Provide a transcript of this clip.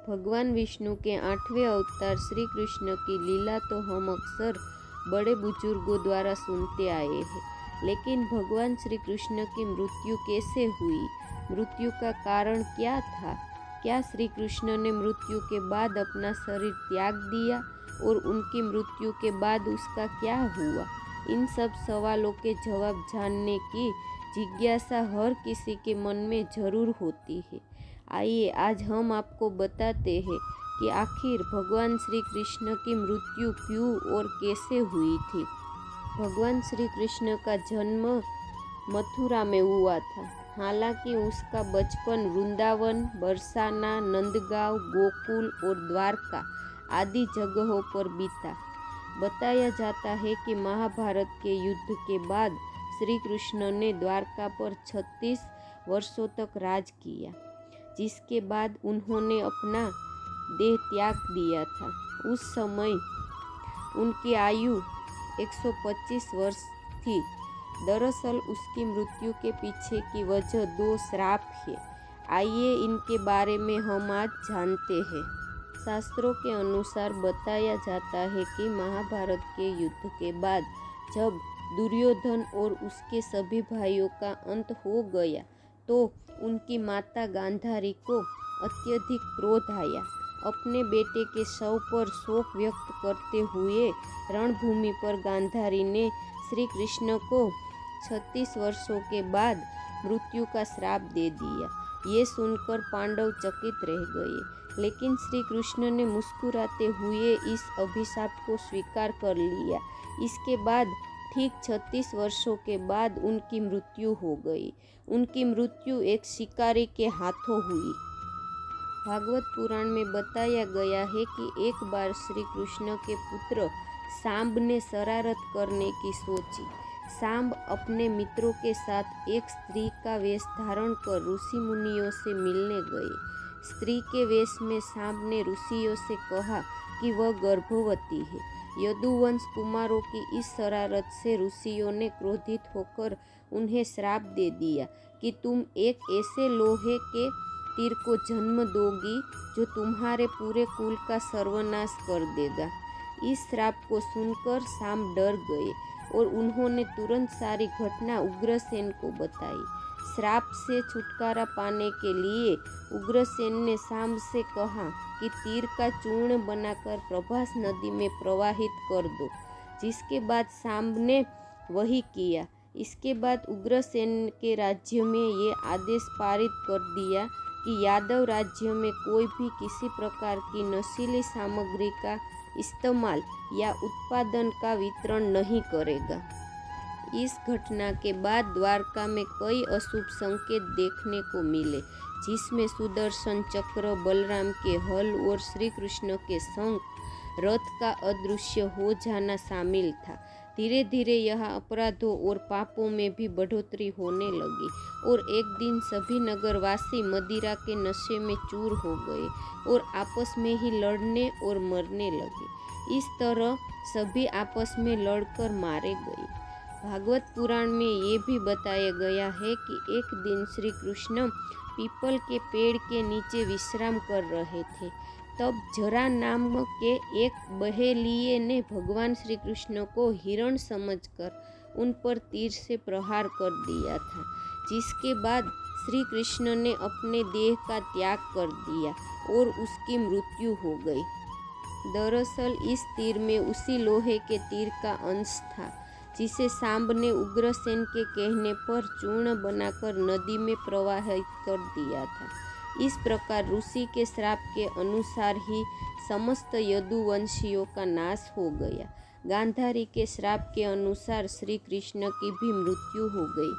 भगवान विष्णु के 8वें अवतार श्री कृष्ण की लीला तो हम अक्सर बड़े बुजुर्गों द्वारा सुनते आए हैं, लेकिन भगवान श्री कृष्ण की मृत्यु कैसे हुई? मृत्यु का कारण क्या था? क्या श्री कृष्ण ने मृत्यु के बाद अपना शरीर त्याग दिया और उनकी मृत्यु के बाद उसका क्या हुआ? इन सब सवालों के जवाब जानने की जिज्ञासा हर किसी के मन में जरूर होती है। आइए आज हम आपको बताते हैं कि आखिर भगवान श्री कृष्ण की मृत्यु क्यों और कैसे हुई थी। भगवान श्री कृष्ण का जन्म मथुरा में हुआ था। हालांकि उसका बचपन वृंदावन, बरसाना, नंदगांव, गोकुल और द्वारका आदि जगहों पर बीता। बताया जाता है कि महाभारत के युद्ध के बाद श्री कृष्ण ने द्वारका पर 36 वर्षों तक राज किया, जिसके बाद उन्होंने अपना देह त्याग दिया था। उस समय उनकी आयु 125 वर्ष थी। दरअसल उसकी मृत्यु के पीछे की वजह 2 श्राप है। आइए इनके बारे में हम आज जानते हैं। शास्त्रों के अनुसार बताया जाता है कि महाभारत के युद्ध के बाद जब दुर्योधन और उसके सभी भाइयों का अंत हो गया तो उनकी माता गांधारी को अत्यधिक क्रोध आया। अपने बेटे के शव पर शोक व्यक्त करते हुए रणभूमि पर गांधारी ने श्री कृष्ण को 36 वर्षों के बाद मृत्यु का श्राप दे दिया। ये सुनकर पांडव चकित रह गए, लेकिन श्री कृष्ण ने मुस्कुराते हुए इस अभिशाप को स्वीकार कर लिया। इसके बाद ठीक 36 वर्षों के बाद उनकी मृत्यु हो गई। उनकी मृत्यु एक शिकारी के हाथों हुई। भागवत पुराण में बताया गया है कि एक बार श्री कृष्ण के पुत्र सांब ने शरारत करने की सोची। सांब अपने मित्रों के साथ एक स्त्री का वेश धारण कर ऋषि मुनियों से मिलने गए। स्त्री के वेश में सांब ने ऋषियों से कहा कि वह गर्भवती है। यदुवंश कुमारों की इस शरारत से ऋषियों ने क्रोधित होकर उन्हें श्राप दे दिया कि तुम एक ऐसे लोहे के तीर को जन्म दोगी जो तुम्हारे पूरे कुल का सर्वनाश कर देगा। इस श्राप को सुनकर सांब डर गए और उन्होंने तुरंत सारी घटना उग्रसेन को बताई। श्राप से छुटकारा पाने के लिए उग्रसेन ने सांब से कहा कि तीर का चूर्ण बनाकर प्रभास नदी में प्रवाहित कर दो, जिसके बाद सांब ने वही किया। इसके बाद उग्रसेन के राज्य में ये आदेश पारित कर दिया कि यादव राज्य में कोई भी किसी प्रकार की नशीली सामग्री का इस्तेमाल या उत्पादन का वितरण नहीं करेगा। इस घटना के बाद द्वारका में कई अशुभ संकेत देखने को मिले, जिसमें सुदर्शन चक्र, बलराम के हल और श्री कृष्ण के शंख रथ का अदृश्य हो जाना शामिल था। धीरे धीरे यह अपराधों और पापों में भी बढ़ोतरी होने लगी और एक दिन सभी नगरवासी मदिरा के नशे में चूर हो गए और आपस में ही लड़ने और मरने लगे। इस तरह सभी आपस में लड़कर मारे गए। भागवत पुराण में ये भी बताया गया है कि एक दिन श्री कृष्ण पीपल के पेड़ के नीचे विश्राम कर रहे थे। तब जरा नाम के एक बहेलिये ने भगवान श्री कृष्ण को हिरण समझकर उन पर तीर से प्रहार कर दिया था, जिसके बाद श्री कृष्ण ने अपने देह का त्याग कर दिया और उसकी मृत्यु हो गई। दरअसल इस तीर में उसी लोहे के तीर का अंश था जिसे सांब ने उग्रसेन के कहने पर चूर्ण बनाकर नदी में प्रवाहित कर दिया था। इस प्रकार ऋषि के श्राप के अनुसार ही समस्त यदुवंशियों का नाश हो गया। गांधारी के श्राप के अनुसार श्री कृष्ण की भी मृत्यु हो गई।